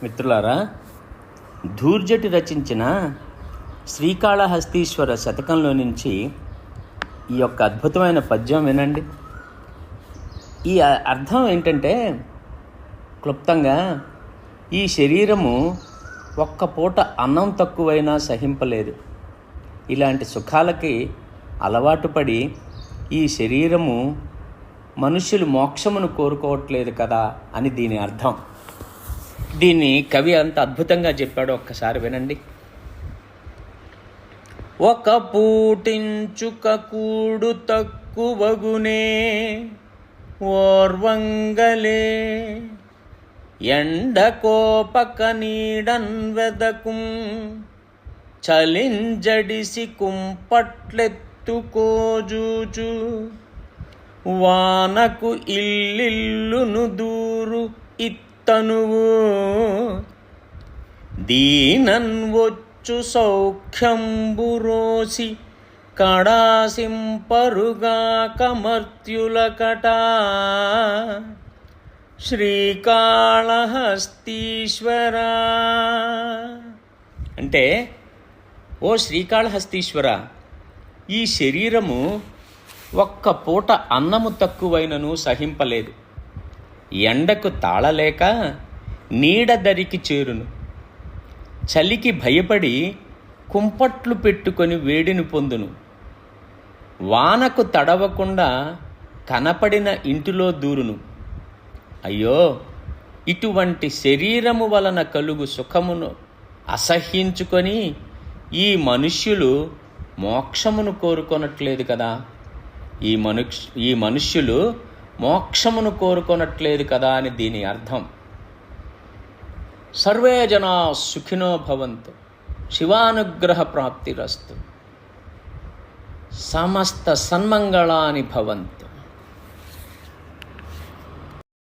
మిత్రులారా, ధూర్జటి రచించిన శ్రీకాళహస్తీశ్వర శతకంలో నుంచి ఈ యొక్క అద్భుతమైన పద్యం వినండి. ఈ అర్థం ఏంటంటే, క్లుప్తంగా, ఈ శరీరము ఒక్క పూట అన్నం తక్కువైనా సహింపలేదు. ఇలాంటి సుఖాలకి అలవాటు పడి ఈ శరీరము మనుష్యులు మోక్షమును కోరుకోవట్లేదు కదా అని దీని అర్థం. దీన్ని కవి అంత అద్భుతంగా చెప్పాడో ఒక్కసారి వినండి. ఒక పూటించుక కూడు తక్కువగునే ఓర్వంగలే ఎండకోపక నీడన్ వెదకుం చలింజడిసి కుంపట్లెత్తుకోజూచు వానకు ఇల్లిల్లును దూరు తనువు దీనన్వొచ్చు సౌఖ్యంబురోసి కడాసింపరుగా కమర్త్యులకటా శ్రీకాళహస్తీశ్వర. అంటే, ఓ శ్రీకాళహస్తీశ్వర, ఈ శరీరము ఒక్క పూట అన్నము తక్కువైనను సహింపలేదు. ఎండకు తాళలేక నీడదరికి చేరును. చలికి భయపడి కుంపట్లు పెట్టుకొని వేడిని పొందును. వానకు తడవకుండా కనపడిన ఇంటిలో దూరును. అయ్యో, ఇటువంటి శరీరము వలన కలుగు సుఖమును అసహ్యించుకొని ఈ మనుష్యులు కోరుకొనట్లేదు కదా. ఈ మనుష్యులు మోక్షమును కోరుకొనట్లేదు కదా అని దీని అర్థం. సర్వే జనా సుఖినో భవంతు, శివానుగ్రహ ప్రాప్తిరస్తు, సమస్త సన్మంగళాని భవంతు.